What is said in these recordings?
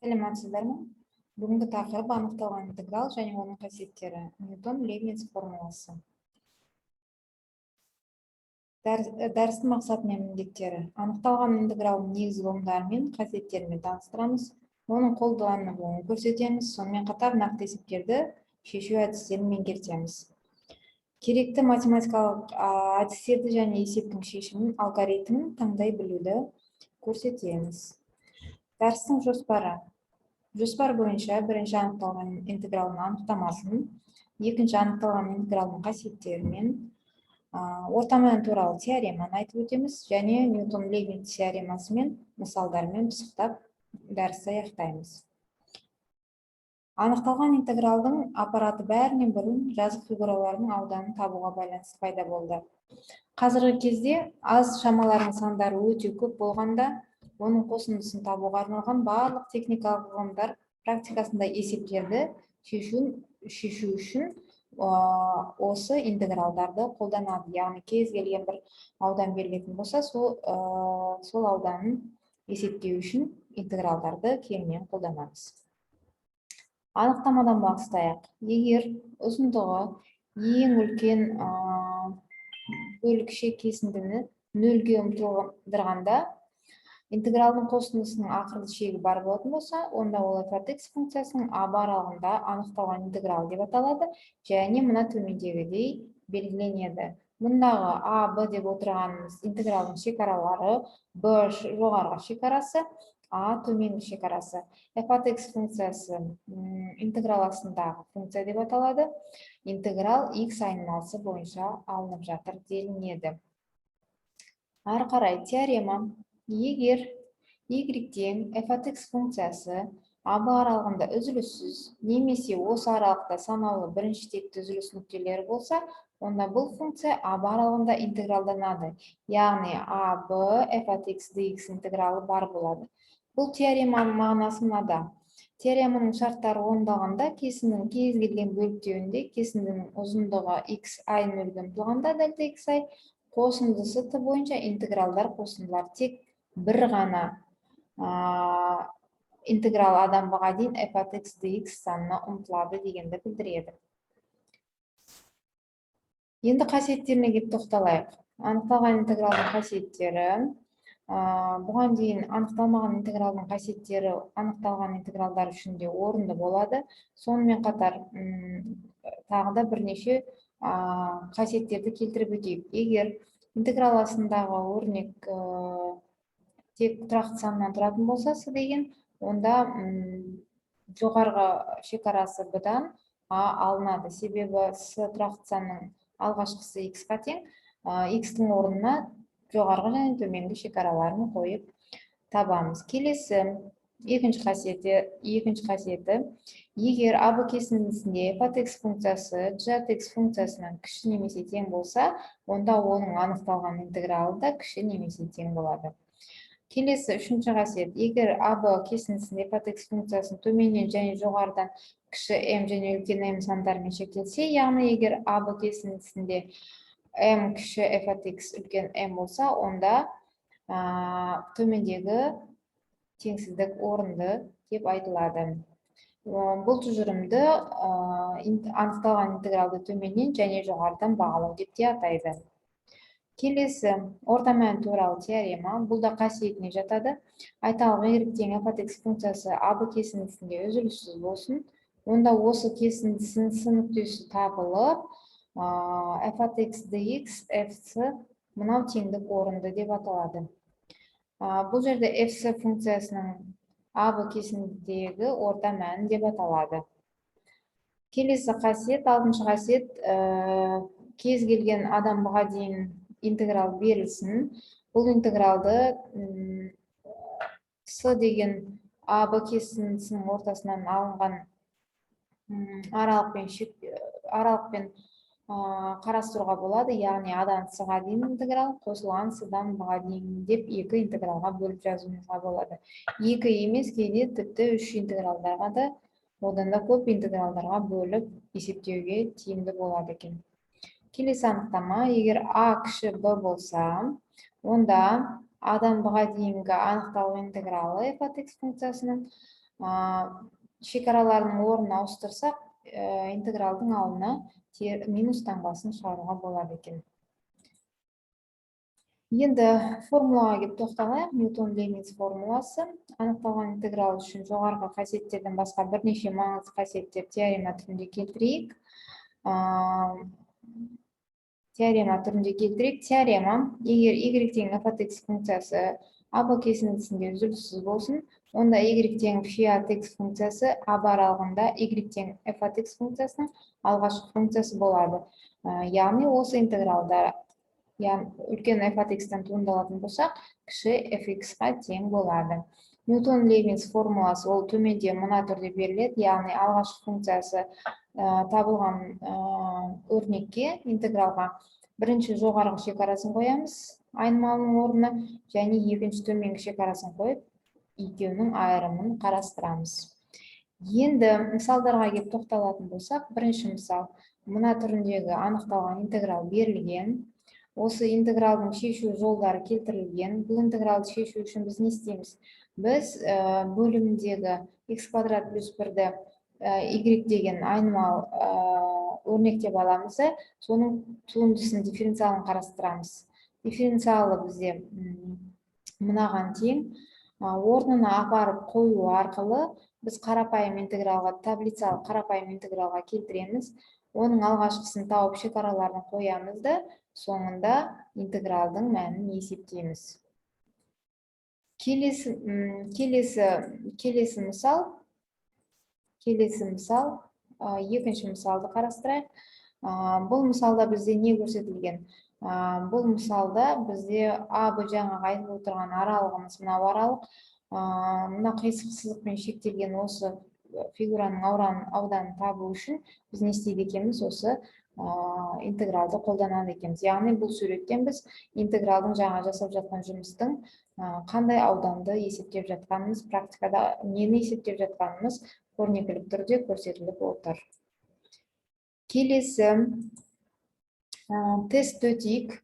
Саламатсыздармы? Бүгінгі тақырып анықталған интеграл және оның қасиеттері. Ньютон-Лейбниц формуласы. Дәрістің мақсаты мен міндеттері. Анықталған интегралдың негізгі ұғымдары мен қасиеттерімен таныстырамыз. Оның қолданылуын көрсетеміз. Сонымен қатар нақты есептерді шешу әдістерін меңгертеміз. Керекті математикалық әдістерді және есептің шешімін, алгоритмін таңдай білуді көрсетеміз. Дәрістің жоспары. Жоспар бойынша бірінші анықталған интегралдың анықтамасын, екінші анықталған интегралдың қасиеттерімен, орта мән туралы теореманы айтып өтеміз және Ньютон-Лейбниц теоремасымен мысалдармен пысықтап дәрісті аяқтаймыз. Анықталған интегралдың аппараты бәрінен бұрын жазық фигуралардың ауданын табуға байланысты пайда болды. Қазіргі кезде аз шамалардың сандары өте көп болғанда, оның қосындысын табуға арналған барлық техникалық ғылымдар практикасында есептерді шешу үшін осы интегралдарды қолданады. Яғни кез келген бір аудан берілетін болса, сол ауданын есептеу үшін интегралдарды кеңінен қолданамыз. Анықтамадан бастайық. Егер ұзындығы ең үлкен бөлікше кесіндіні нөлге ұмтылдырғанда, интегралдың қосындысының ақырғы шегі бар болатын болса, онда ол f(x) функциясының а аралығында анықталған интеграл деп аталады, және мына төмендегідей белгіленеді. Мұндағы а, б деп отырғанымыз интегралдың шекаралары, б жоғарғы шекарасы, а төменгі шекарасы. f(x) функциясы интеграл астындағы функция деп аталады. Интеграл x айнымалысы бойынша алынып жатыр делінеді. Ары қарай теорема. Егер y-тен f(x) функциясы а аралығында үзіліссіз, немесе осы аралықта санаулы бірінші текті үзіліс нүктелері болса, онда бұл функция а аралығында интегралданады. Яғни а, б, f(x) dx интегралы бар болады. Бұл теореманың мағынасы мынада. Теореманың шарттары орындалғанда кесіндінің кез келген бөліктеуінде кесіндінің ұзындығы xi нөлге ұмтылғанда дельта xi қосындысы т бойынша интегралдар қосындылар. Тек бір ғана интеграл адамға дейін f(x) dx санына ұмтылады дегенді білдіреді. Енді қасиеттеріне кеп тоқталайық. Анықталған интегралдың қасиеттері. Бұған дейін анықталмаған интегралдың қасиеттері анықталған интегралдар үшін де орынды болады. Сонымен қатар тағы да бірнеше қасиеттерді келтіріп өтейік. Егер интеграл астындағы өрнек тек тұрақты саннан тұратын болса, с деген, онда жоғарғы шекарасы b-дан а алынады. Себебі с тұрақты санның алғашқысы x-қа тең, x-тің орнына жоғарғы және төменгі шекараларын қойып табамыз. Келесі екінші қасиеті, егер а б кесіндісінде f(x) функциясы g(x) функциясынан кіші немесе тең болса, онда оның анықталған интегралы да кіші немесе тең болады. Келесі үшінші қасиет, егер а б кесіндісінде f(x) функциясын төменнен және жоғарыдан кіші m және үлкен m сандармен шектелсе, яғни егер а б кесіндісінде m кіші f(x) үлкен m болса, онда төмендегі теңсіздік орынды деп айтылады. Бұл тұжырымды анықталған интегралды төменнен және жоғарыдан бағалау деп те атайды. Келесі орта мән туралы теорема. Бұл да қасиетіне жатады. Айталық y-тен f(x) функциясы а б кесіндісінде үзіліссіз болсын, онда осы кесіндісінің с нүктесі табылып, f(x) dx fc мынау теңдік орынды деп аталады. Бұл жерде fc функциясының а б кесіндідегі орта мәні деп аталады. Келесі қасиет, алтыншы қасиет, кез келген адамға дейін интеграл берілсін. Бұл интегралды с деген а б кесіндісінің ортасынан алынған аралықпен қарастыруға болады. Яғни адан с-ға дейін интеграл, қосылған с-дан б-ға дейін деп екі интегралға бөліп жазуымызға болады. Екі емес, кейде тіпті үш интегралдарға да, одан да көп интегралдарға бөліп есептеуге тиімді болады екен. Келесі анықтама, егер а кіші б болса, онда адан б-ға дейінгі анықталу интегралы f(x) функциясының шекараларның орнын ауыстырсақ, интегралдың алдына минус таңбасын шығаруға болады екен. Енді формулаға келіп тоқталайық. Ньютон-Лейбниц формуласы. Анықталған интеграл үшін жоғарғы қасиеттерден басқа бірнеше маңызды қасиеттер теорема түрінде келтірейік. Теорема, егер y тең f(x) функциясы а кесіндісінде үзіліссіз болсын, онда y тең φ(x) функциясы а аралығында y тең f(x) функциясының алғашқы функциясы болады. Яғни осы интегралда үлкен f(x)тан туындалатын болсақ, кіші fx-ға тең болады. Ньютон-Лейбниц формуласы ол төменде мына түрде беріледі, яғни алғашқы функциясы табылған өрнекке, интегралға бірінші жоғарғы шекарасын қоямыз айнымалының орнына, және екінші төменгі шекарасын қойып, екеуінің айырымын қарастырамыз. Енді мысалдарға келіп тоқталатын болсақ, бірінші мысал, мына түріндегі анықталған интеграл берілген. Осы интегралдың шешу жолдары келтірілген. Бұл интегралды шешу үшін біз не істейміз? Біз бөлімдегі x квадрат плюс 1-ді y деген айнымал өрнек деп аламыз, соның туындысын дифференциалын қарастырамыз. Дифференциалы бізде мынаған тең. Орнына апарып қою арқылы біз қарапайым интегралға, таблицалы қарапайым интегралға келтіреміз. Оның алғашқысын тауып шекараларын қоямыз да, соңында интегралдың мәнін есептейміз. Келесі мысал, екінші мысалды қарастырайық. Бұл мысалда бізде не көрсетілген? Бұл мысалда бізде жаңағы айтып отырған аралығымыз мынау аралық. Мына қисық сызықпен шектелген осы фигураның ауданын табу үшін біз не істейді екенбіз? Осы интегралды қолданады екенбіз. Яғни бұл суреттен біз интегралдың жаңа жасап жатқан жұмыстың қандай ауданды есептеп жатқанымыз, практикада нені есептеп жатқанымыз көрнекілік түрде көрсетіліп отыр. Келесі тест өтейік.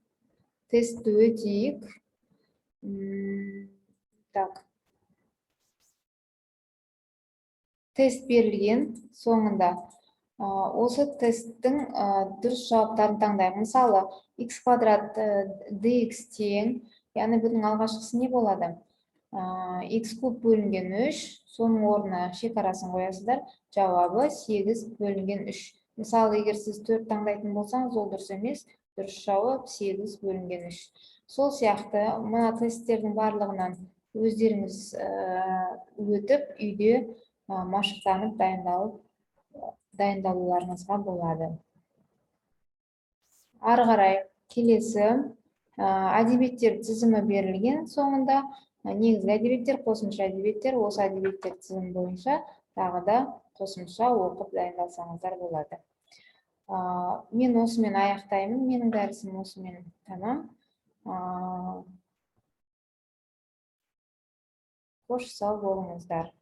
Тест берілген, соңында осы тесттің дұрыс жауаптарын таңдайық. Мысалы, x квадрат dx тең, яғни бұның алғашқысы не болады? X куб бөлінген 3, соның орнына шекарасын қоясыздар, жауабы 8 бөлінген 3. Мысалы, егер сіз 4 таңдайтын болсаңыз, ол дұрыс емес, дұрыс жауап 8 бөлінген 3. Сол сияқты, мына тесттердің барлығынан өздеріңіз өтіп, үйде машықтанып дайындалуларыңызға болады. Ары қарай келесі әдебиеттер тізімі берілген. Соңында негізгі әдебиеттер, қосымша әдебиеттер, осы әдебиеттер тізімі бойынша тағы да қосымша оқып дайындалсаңыздар болады. Мен осымен аяқтаймын. Менің дәрісім осымен тамам. Қош сау болыңыздар.